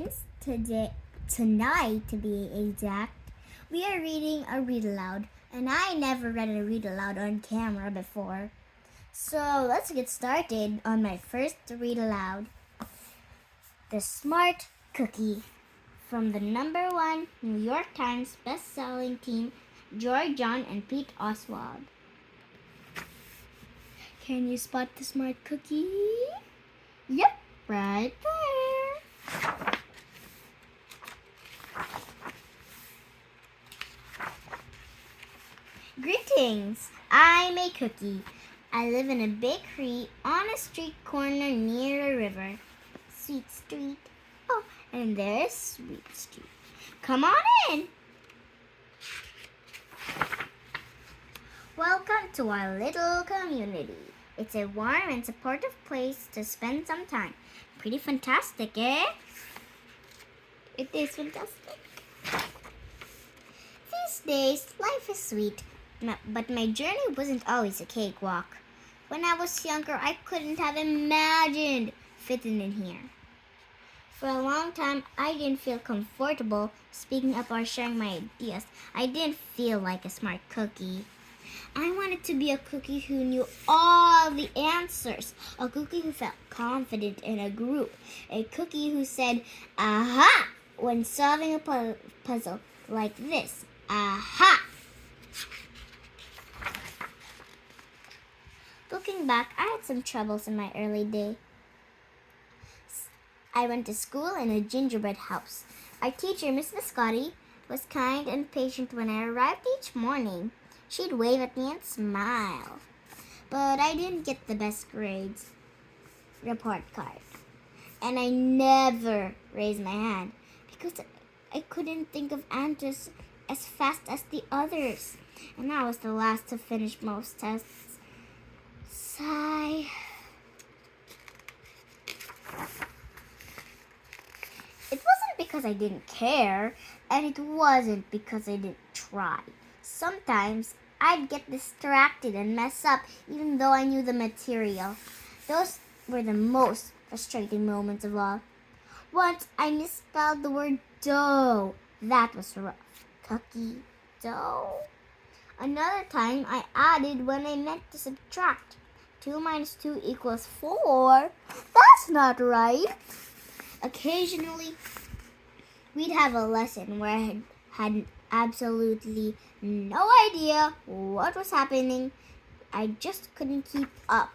friends. Tonight, to be exact, we are reading a read aloud, and I never read a read aloud on camera before. So let's get started on my first read aloud. The Smart Cookie, from the #1 New York Times best-selling team, George John and Pete Oswald. Can you spot the smart cookie? Yep, right there. Greetings, I'm a cookie. I live in a bakery on a street corner near a river. Sweet Street. Oh, and there's Sweet Street. Come on in. Welcome to our little community. It's a warm and supportive place to spend some time. Pretty fantastic, eh? It is fantastic. These days, life is sweet, but my journey wasn't always a cakewalk. When I was younger, I couldn't have imagined fitting in here. For a long time, I didn't feel comfortable speaking up or sharing my ideas. I didn't feel like a smart cookie. I wanted to be a cookie who knew all the answers, a cookie who felt confident in a group, a cookie who said, "Aha!" when solving a puzzle like this. Aha! Looking back, I had some troubles in my early day. I went to school in a gingerbread house. Our teacher, Miss Biscotti, was kind and patient when I arrived each morning. She'd wave at me and smile. But I didn't get the best grades report card. And I never raised my hand because I couldn't think of answers as fast as the others. And I was the last to finish most tests. Sigh. It wasn't because I didn't care, and it wasn't because I didn't try. Sometimes I'd get distracted and mess up even though I knew the material. Those were the most frustrating moments of all. Once I misspelled the word dough. That was rough. Cookie dough. Another time I added when I meant to subtract. 2 minus 2 equals 4. That's not right. Occasionally, we'd have a lesson where I had absolutely no idea what was happening. I just couldn't keep up.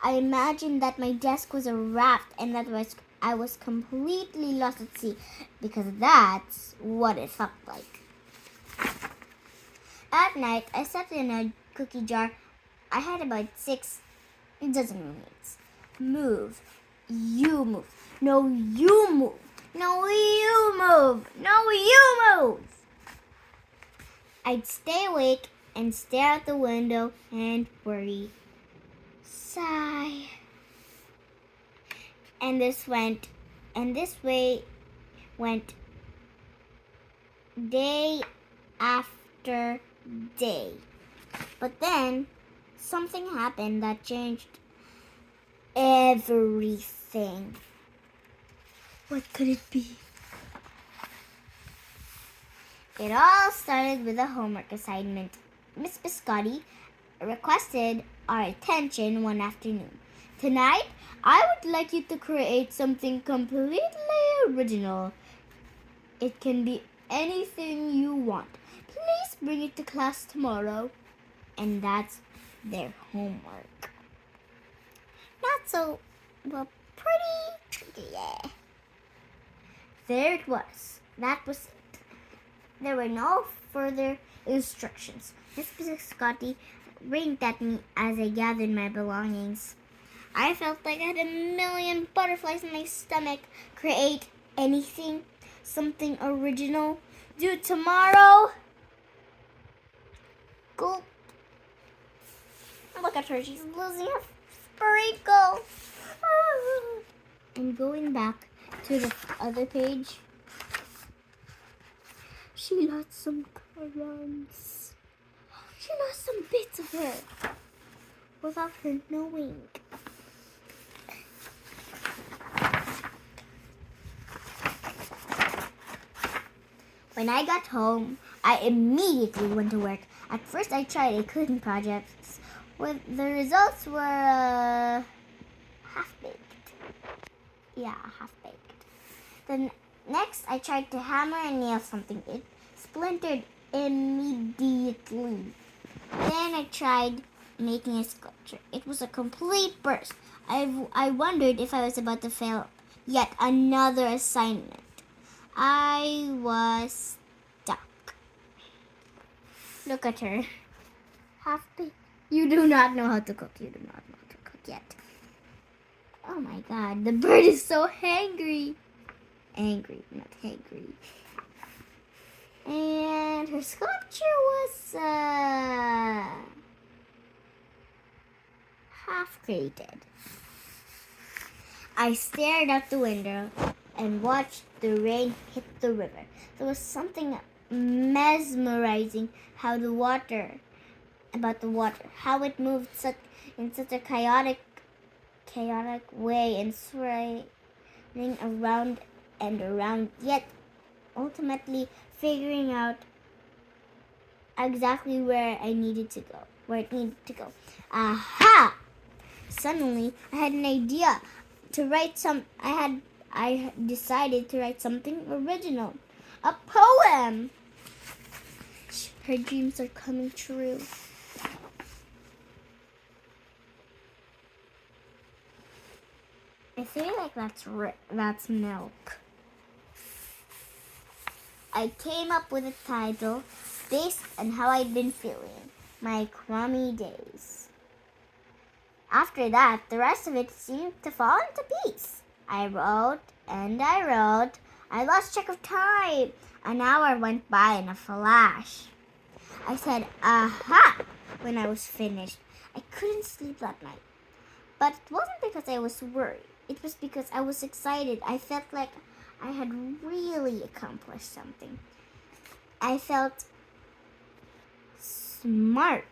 I imagined that my desk was a raft and that I was completely lost at sea because that's what it felt like. At night, I slept in a cookie jar. I had about 6 dozen roommates. Move. You move. No, you move. No, you move. No, you move. I'd stay awake and stare out the window and worry. Sigh. And this way went day after day. But then something happened that changed everything. What could it be? It all started with a homework assignment. Miss Biscotti requested our attention one afternoon. Tonight, I would like you to create something completely original. It can be anything you want. Please bring it to class tomorrow. And that's their homework. Pretty tricky, yeah. There it was. That was it. There were no further instructions. Miss Biscotti winked at me as I gathered my belongings. I felt like I had a million butterflies in my stomach. Create anything, something original. Due tomorrow. Gulp. Look at her, she's losing her sprinkle. And going back to the other page, she lost some currants. She lost some bits of her without her knowing. When I got home, I immediately went to work. At first, I tried a cooking project. The results were half-baked. Yeah, half-baked. Then next, I tried to hammer and nail something. It splintered immediately. Then I tried making a sculpture. It was a complete burst. I wondered if I was about to fail yet another assignment. I was stuck. Look at her. Half-baked. You do not know how to cook. You do not know how to cook yet. Oh my god, the bird is so hangry. Angry, not hangry. And her sculpture was half created. I stared out the window and watched the rain hit the river. There was something mesmerizing about the water, how it moved in such a chaotic way and swirling around and around, yet ultimately figuring out exactly where it needed to go. Aha! Suddenly, I had an idea to write I decided to write something original. A poem! Her dreams are coming true. I feel like that's milk. I came up with a title based on how I'd been feeling, my crummy days. After that, the rest of it seemed to fall into peace. I wrote and I wrote. I lost track of time. An hour went by in a flash. I said, aha, when I was finished. I couldn't sleep that night. But it wasn't because I was worried. It was because I was excited. I felt like I had really accomplished something. I felt smart.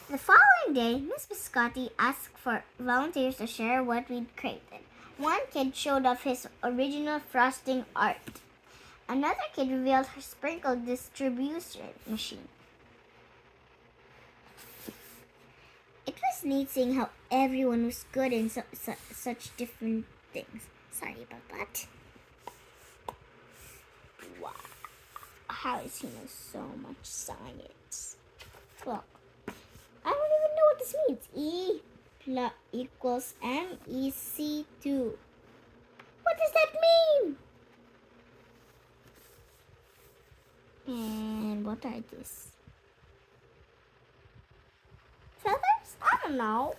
The following day, Miss Biscotti asked for volunteers to share what we'd created. One kid showed off his original frosting art. Another kid revealed her sprinkle distribution machine. It was neat seeing how everyone was good in such different things. Sorry about that. Wow. How does he know so much science? Well, I don't even know what this means. E equals MEC2. What does that mean? And what are these? Feathers? I don't know.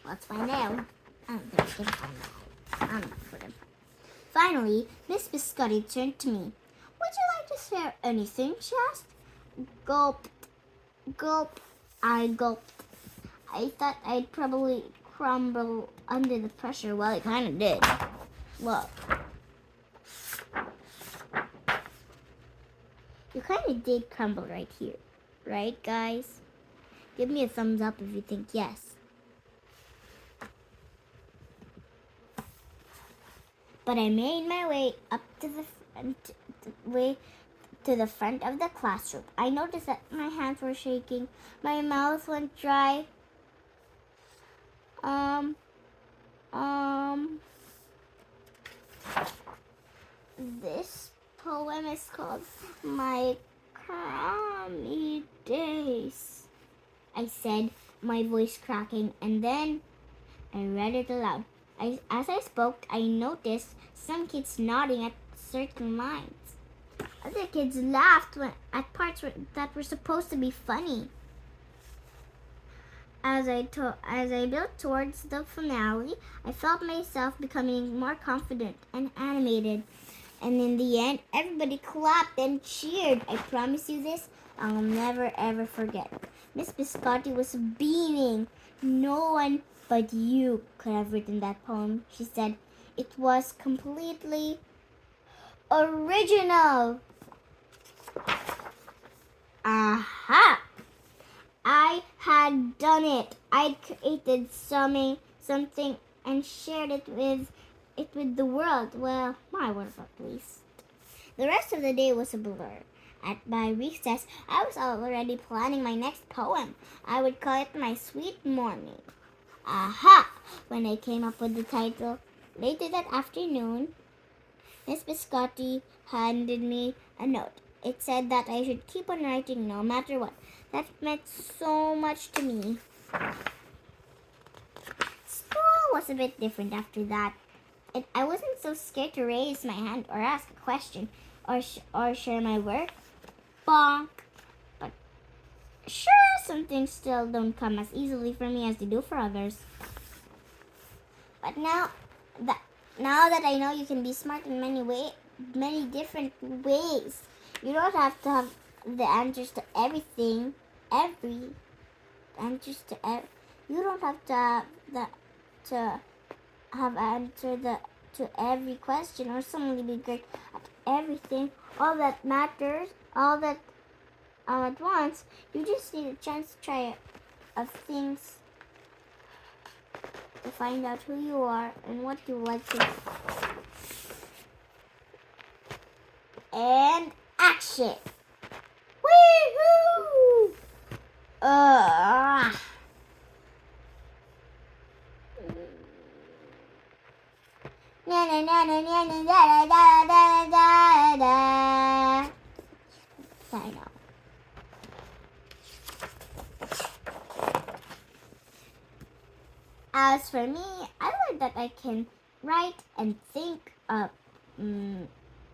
Let's find out. I don't think we can find out. I'm not for them. Finally, Miss Biscotti turned to me. Would you like to share anything? She asked. Gulp. Gulp. I gulped. I thought I'd probably crumble under the pressure. Well, it kind of did. Look. You kind of did crumble right here. Right, guys? Give me a thumbs up if you think yes. But I made my way up to the front of the classroom. I noticed that my hands were shaking. My mouth went dry. This poem is called My Crummy Days, I said, my voice cracking, and then I read it aloud. As I spoke, I noticed some kids nodding at certain lines. Other kids laughed at parts that were supposed to be funny. As I built towards the finale, I felt myself becoming more confident and animated. And in the end, everybody clapped and cheered. I promise you this, I'll never ever forget. Miss Biscotti was beaming. No one but you could have written that poem, she said. It was completely original. Aha! I had done it. I'd created something and shared it with it with the world. Well, my world at least. The rest of the day was a blur. At my recess, I was already planning my next poem. I would call it My Sweet Morning. Aha! When I came up with the title, later that afternoon, Miss Biscotti handed me a note. It said that I should keep on writing no matter what. That meant so much to me. School was a bit different after that. I wasn't so scared to raise my hand or ask a question or share my work. Bonk. But sure, some things still don't come as easily for me as they do for others. But now that I know you can be smart in many different ways, you don't have to have the answers to everything. You don't have to have answer to every question or suddenly be great at everything. All that matters, all at once. You just need a chance to try of things to find out who you are and what you like to do. And action! Woohoo! Na na na na na na da da da da da. I know. As for me, I learned that I can write and think of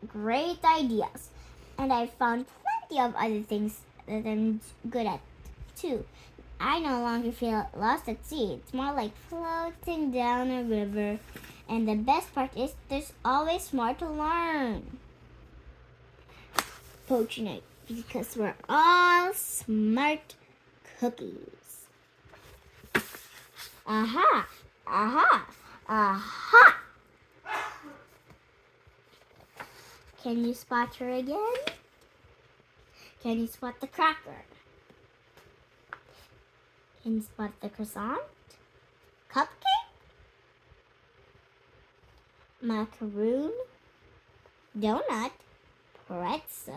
great ideas, and I found plenty of other things that I'm good at too. I no longer feel lost at sea. It's more like floating down a river. And the best part is there's always more to learn. Poetry night, because we're all smart cookies. Aha! Aha! Aha! Can you spot her again? Can you spot the cracker? Can you spot the croissant? Cupcake? Macaroon? Donut? Pretzel?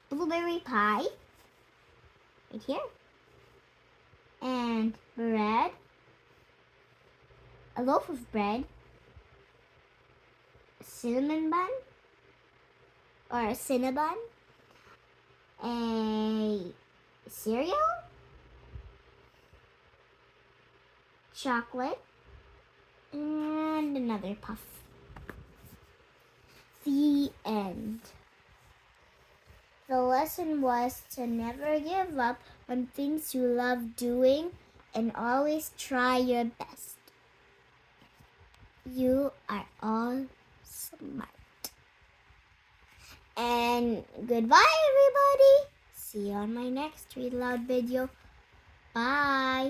Blueberry pie? Right here. And bread? A loaf of bread? A cinnamon bun? Or a cinnabon? A cereal? Chocolate? And another puff. The end. The lesson was to never give up on things you love doing and always try your best. You are all smart. And goodbye, everybody. See you on my next Read Loud video. Bye.